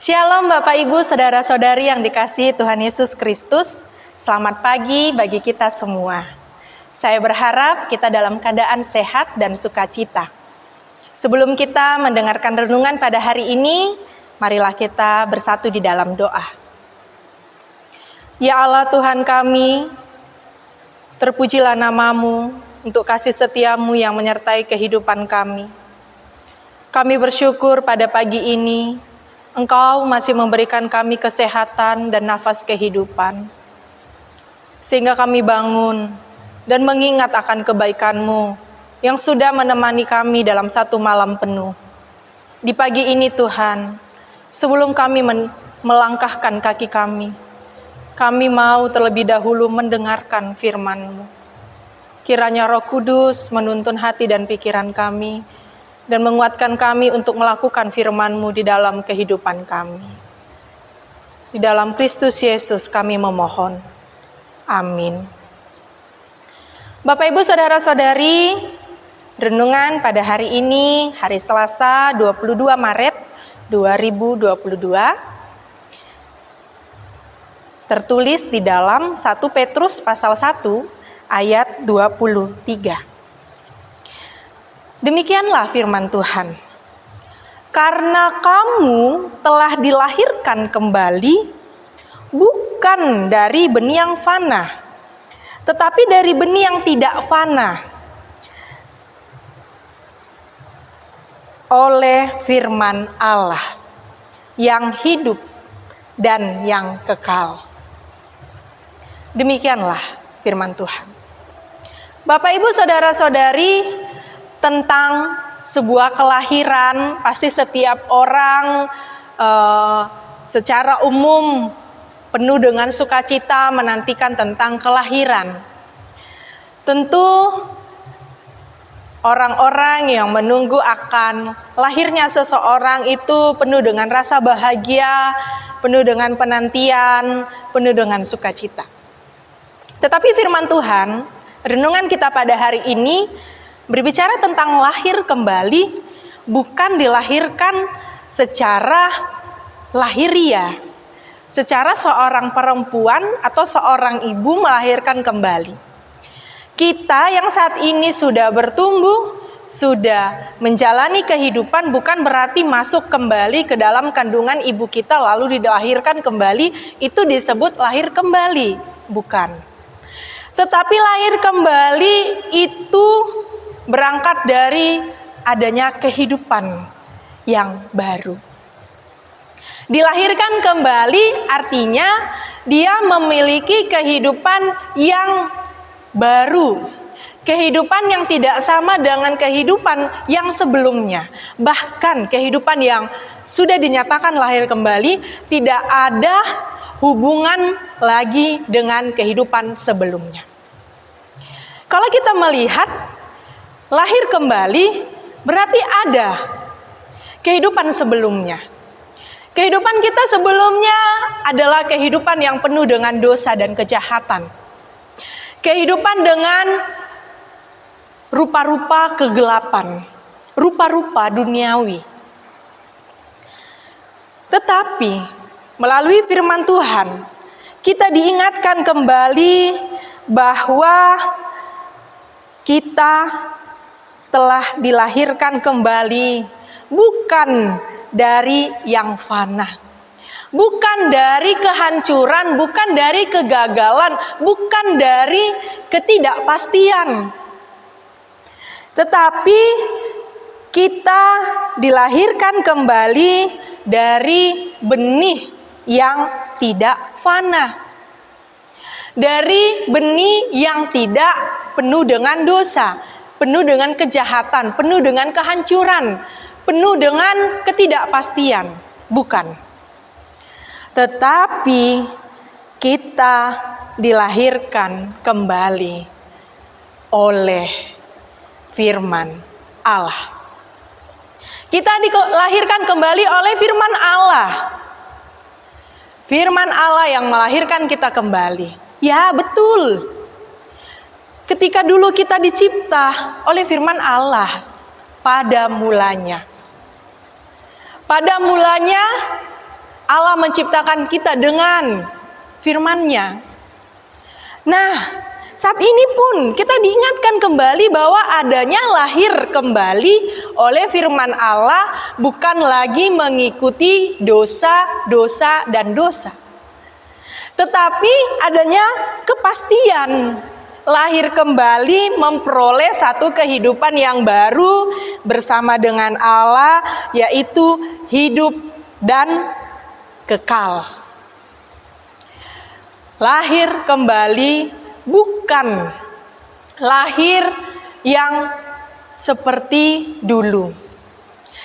Shalom Bapak Ibu, Saudara-saudari yang dikasihi Tuhan Yesus Kristus. Selamat pagi bagi kita semua. Saya berharap kita dalam keadaan sehat dan sukacita. Sebelum kita mendengarkan renungan pada hari ini, marilah kita bersatu di dalam doa. Ya Allah Tuhan kami, terpujilah nama-Mu untuk kasih setia-Mu yang menyertai kehidupan kami. Kami bersyukur pada pagi ini, Engkau masih memberikan kami kesehatan dan nafas kehidupan, sehingga kami bangun dan mengingat akan kebaikan-Mu yang sudah menemani kami dalam satu malam penuh. Di pagi ini Tuhan, sebelum kami melangkahkan kaki kami mau terlebih dahulu mendengarkan firman-Mu. Kiranya Roh Kudus menuntun hati dan pikiran kami, dan menguatkan kami untuk melakukan firman-Mu di dalam kehidupan kami. Di dalam Kristus Yesus kami memohon. Amin. Bapak Ibu Saudara-saudari, renungan pada hari ini, hari Selasa 22 Maret 2022, tertulis di dalam 1 Petrus pasal 1 ayat 23. Demikianlah firman Tuhan. Karena kamu telah dilahirkan kembali, bukan dari benih yang fana, tetapi dari benih yang tidak fana, oleh firman Allah, yang hidup dan yang kekal. Demikianlah firman Tuhan. Bapak Ibu Saudara-saudari, tentang sebuah kelahiran, pasti setiap orang secara umum penuh dengan sukacita menantikan tentang kelahiran. Tentu orang-orang yang menunggu akan lahirnya seseorang itu penuh dengan rasa bahagia, penuh dengan penantian, penuh dengan sukacita. Tetapi firman Tuhan, renungan kita pada hari ini berbicara tentang lahir kembali, bukan dilahirkan secara lahiriah, secara seorang perempuan atau seorang ibu melahirkan kembali. Kita yang saat ini sudah bertumbuh, sudah menjalani kehidupan, bukan berarti masuk kembali ke dalam kandungan ibu kita lalu dilahirkan kembali, itu disebut lahir kembali, bukan. Tetapi lahir kembali itu berangkat dari adanya kehidupan yang baru. Dilahirkan kembali artinya dia memiliki kehidupan yang baru. Kehidupan yang tidak sama dengan kehidupan yang sebelumnya. Bahkan kehidupan yang sudah dinyatakan lahir kembali tidak ada hubungan lagi dengan kehidupan sebelumnya. Kalau kita melihat lahir kembali berarti ada kehidupan sebelumnya. Kehidupan kita sebelumnya adalah kehidupan yang penuh dengan dosa dan kejahatan. Kehidupan dengan rupa-rupa kegelapan, rupa-rupa duniawi. Tetapi melalui firman Tuhan, kita diingatkan kembali bahwa kita telah dilahirkan kembali bukan dari yang fana, bukan dari kehancuran, bukan dari kegagalan, bukan dari ketidakpastian. Tetapi kita dilahirkan kembali dari benih yang tidak fana. Dari benih yang tidak penuh dengan dosa, penuh dengan kejahatan, penuh dengan kehancuran, penuh dengan ketidakpastian, bukan. Tetapi kita dilahirkan kembali oleh firman Allah. Kita dilahirkan kembali oleh firman Allah. Firman Allah yang melahirkan kita kembali. Ya, betul. Ketika dulu kita dicipta oleh firman Allah pada mulanya. Pada mulanya Allah menciptakan kita dengan firman-Nya. Nah, saat ini pun kita diingatkan kembali bahwa adanya lahir kembali oleh firman Allah bukan lagi mengikuti dosa, dosa, dan dosa. Tetapi adanya kepastian lahir kembali memperoleh satu kehidupan yang baru bersama dengan Allah, yaitu hidup dan kekal. Lahir kembali bukan lahir yang seperti dulu.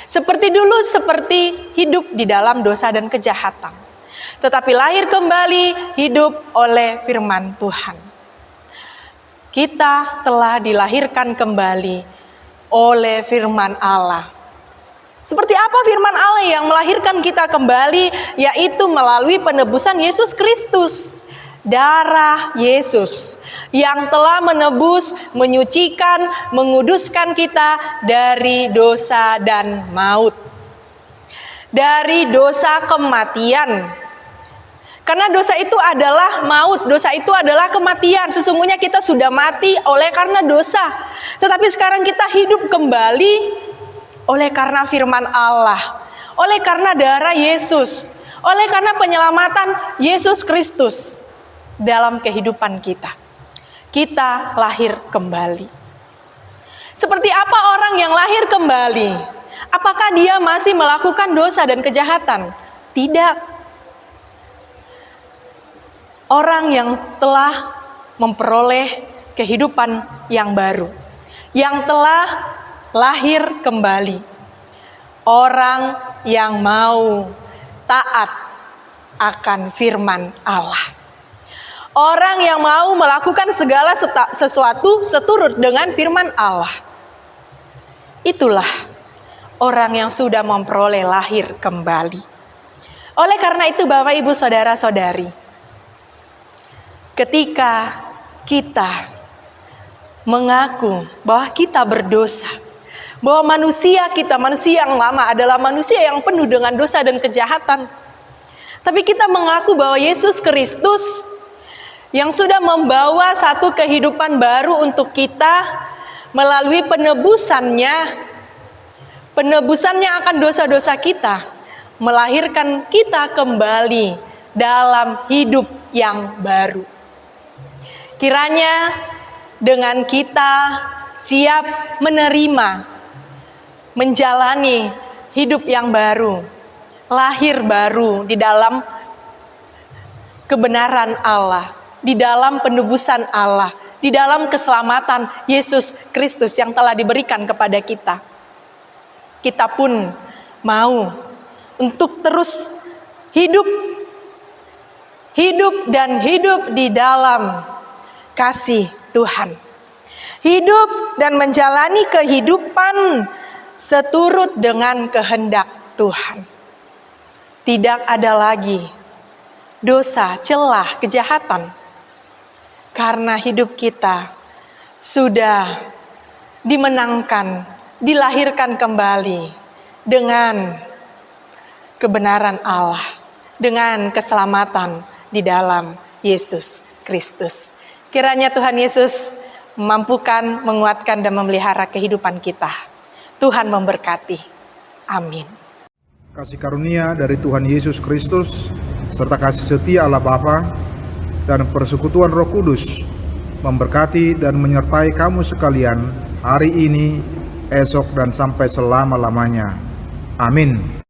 Seperti dulu, seperti hidup di dalam dosa dan kejahatan. Tetapi lahir kembali hidup oleh firman Tuhan. Kita telah dilahirkan kembali oleh firman Allah. Seperti apa firman Allah yang melahirkan kita kembali? Yaitu melalui penebusan Yesus Kristus. Darah Yesus yang telah menebus, menyucikan, menguduskan kita dari dosa dan maut. Dari dosa kematian. Karena dosa itu adalah maut, dosa itu adalah kematian. Sesungguhnya kita sudah mati oleh karena dosa. Tetapi sekarang kita hidup kembali oleh karena firman Allah. Oleh karena darah Yesus. Oleh karena penyelamatan Yesus Kristus dalam kehidupan kita. Kita lahir kembali. Seperti apa orang yang lahir kembali? Apakah dia masih melakukan dosa dan kejahatan? Tidak. Orang yang telah memperoleh kehidupan yang baru, yang telah lahir kembali, orang yang mau taat akan firman Allah, orang yang mau melakukan segala sesuatu seturut dengan firman Allah. Itulah orang yang sudah memperoleh lahir kembali. Oleh karena itu, Bapak, Ibu, Saudara-saudari, ketika kita mengaku bahwa kita berdosa, bahwa manusia kita, manusia yang lama adalah manusia yang penuh dengan dosa dan kejahatan, tapi kita mengaku bahwa Yesus Kristus yang sudah membawa satu kehidupan baru untuk kita melalui penebusannya akan dosa-dosa kita, melahirkan kita kembali dalam hidup yang baru. Kiranya dengan kita siap menerima, menjalani hidup yang baru, lahir baru di dalam kebenaran Allah, di dalam penebusan Allah, di dalam keselamatan Yesus Kristus yang telah diberikan kepada kita. Kita pun mau untuk terus hidup di dalam kasih Tuhan. Hidup dan menjalani kehidupan seturut dengan kehendak Tuhan. Tidak ada lagi dosa, celah, kejahatan. Karena hidup kita sudah dimenangkan, dilahirkan kembali dengan kebenaran Allah, dengan keselamatan di dalam Yesus Kristus. Kiranya Tuhan Yesus memampukan, menguatkan, dan memelihara kehidupan kita. Tuhan memberkati. Amin. Kasih karunia dari Tuhan Yesus Kristus, serta kasih setia Allah Bapa, dan persekutuan Roh Kudus, memberkati dan menyertai kamu sekalian hari ini, esok, dan sampai selama-lamanya. Amin.